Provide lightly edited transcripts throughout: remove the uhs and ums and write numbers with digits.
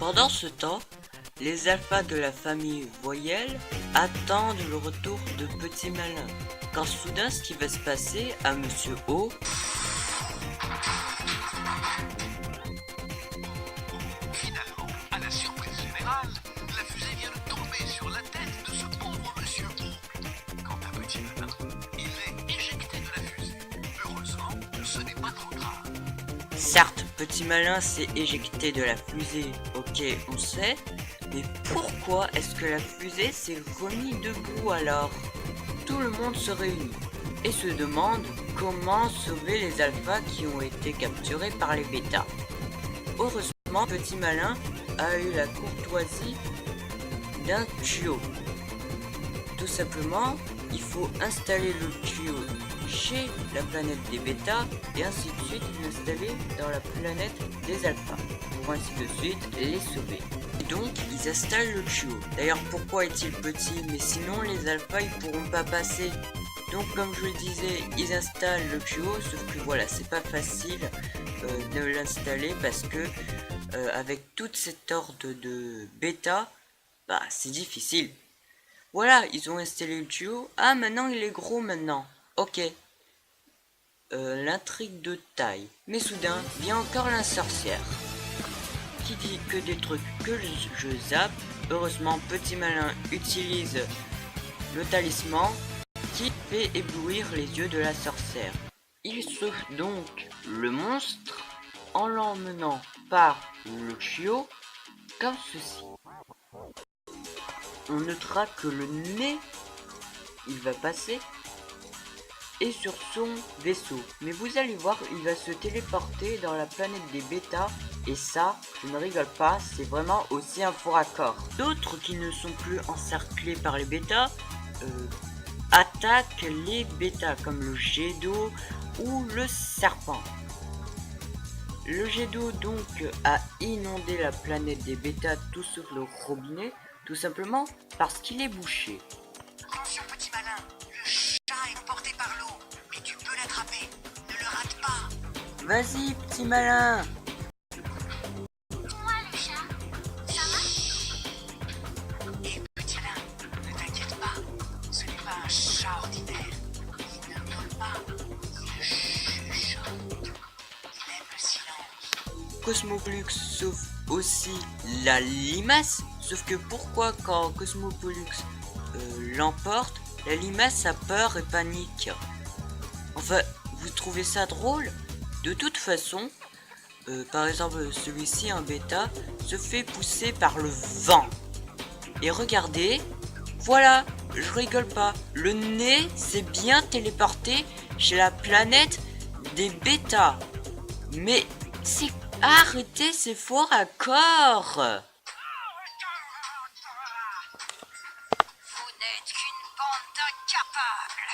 Pendant ce temps, les alphas de la famille Voyelle attendent le retour de Petit Malin. Quand soudain, ce qui va se passer à Monsieur O... Finalement, à la surprise générale, la fusée vient de tomber sur la tête de ce pauvre Monsieur O. Quant à Petit Malin, il est éjecté de la fusée. Heureusement, ce n'est pas trop grave. Certes, Petit Malin s'est éjecté de la fusée, ok, on sait, mais pourquoi est-ce que la fusée s'est remise debout alors? Tout le monde se réunit et se demande comment sauver les alphas qui ont été capturés par les bêtas. Heureusement, Petit Malin a eu la courtoisie d'un tuyau. Tout simplement, il faut installer le tuyau chez la planète des bêtas et ainsi de suite l'installer dans la planète des alphas pour ainsi de suite les sauver. Et donc ils installent le tuyau. D'ailleurs pourquoi est-il petit? Mais sinon les alphas ils pourront pas passer. Donc comme je le disais, ils installent le tuyau, sauf que voilà, c'est pas facile de l'installer parce que avec toute cette horde de bêta, bah c'est difficile. Voilà, ils ont installé le tuyau. Ah, maintenant il est gros maintenant. Ok. L'intrigue de taille. Mais soudain, vient encore la sorcière. Qui dit que des trucs que je zappe. Heureusement, Petit Malin utilise le talisman qui fait éblouir les yeux de la sorcière. Il sauve donc le monstre en l'emmenant par le tuyau comme ceci. On notera que le nez, il va passer, et sur son vaisseau. Mais vous allez voir, il va se téléporter dans la planète des bêtas, et ça, je ne rigole pas, c'est vraiment aussi un faux raccord. D'autres qui ne sont plus encerclés par les bêtas, attaquent les bêtas, comme le jet d'eau ou le serpent. Le jet d'eau donc a inondé la planète des bêtas tout sauf le robinet, tout simplement parce qu'il est bouché. Attention Petit Malin, le chat est emporté par l'eau, mais tu peux l'attraper, ne le rate pas. Vas-y, Petit Malin. Moi le chat, ça va? Et Petit Malin, ne t'inquiète pas, ce n'est pas un chat ordinaire. Il ne miaule pas, il chuchote. Il aime le silence. Cosmopollux sauve aussi la limace, sauf que pourquoi quand Cosmopollux l'emporte, la limace a peur et panique? Enfin, vous trouvez ça drôle? De toute façon, par exemple celui-ci, un bêta, se fait pousser par le vent. Et regardez, voilà, je rigole pas, le nez s'est bien téléporté chez la planète des bêtas. Mais c'est... Arrêtez ces faux raccords! Vous n'êtes qu'une bande d'incapables.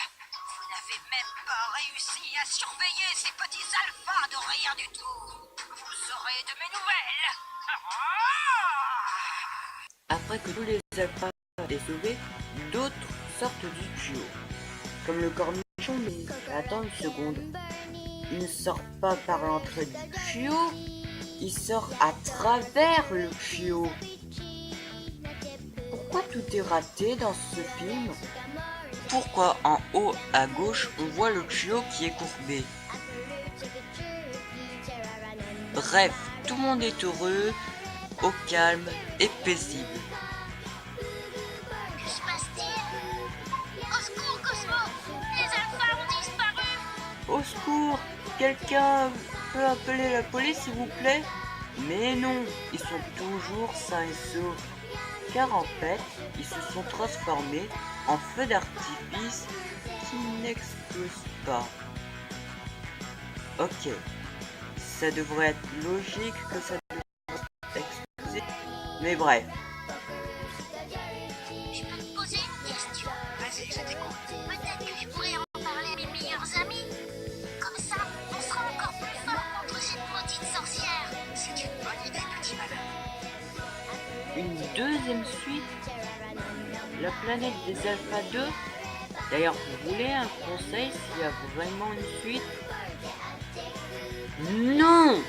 Vous n'avez même pas réussi à surveiller ces petits alphas de rien du tout. Vous aurez de mes nouvelles. Après que tous les alphas aient sauvé, d'autres sortent du tuyau. Comme le cornichon, mais attends une seconde. Il ne sort pas par l'entrée du tuyau, il sort à travers le tuyau. Pourquoi tout est raté dans ce film? Pourquoi en haut à gauche on voit le tuyau qui est courbé? Bref, tout le monde est heureux, au calme et paisible. Que se passe-t-il? Au secours, Cosmo! Les alphas ont disparu! Au secours! Quelqu'un peut appeler la police s'il vous plaît? Mais non, ils sont toujours sains et saufs. Car en fait, ils se sont transformés en feux d'artifice qui n'explosent pas. Ok, ça devrait être logique que ça devrait exploser. Mais bref. Je peux te poser une question? Vas-y, je t'écoute. Peut-être que je pourrais en parler à mes meilleurs amis. Comme ça, on sera encore plus fort contre cette maudite sorcière. C'est une bonne idée, Petit Malin. Une deuxième suite, la planète des Alpha 2. D'ailleurs, vous voulez un conseil s'il y a vraiment une suite? Non!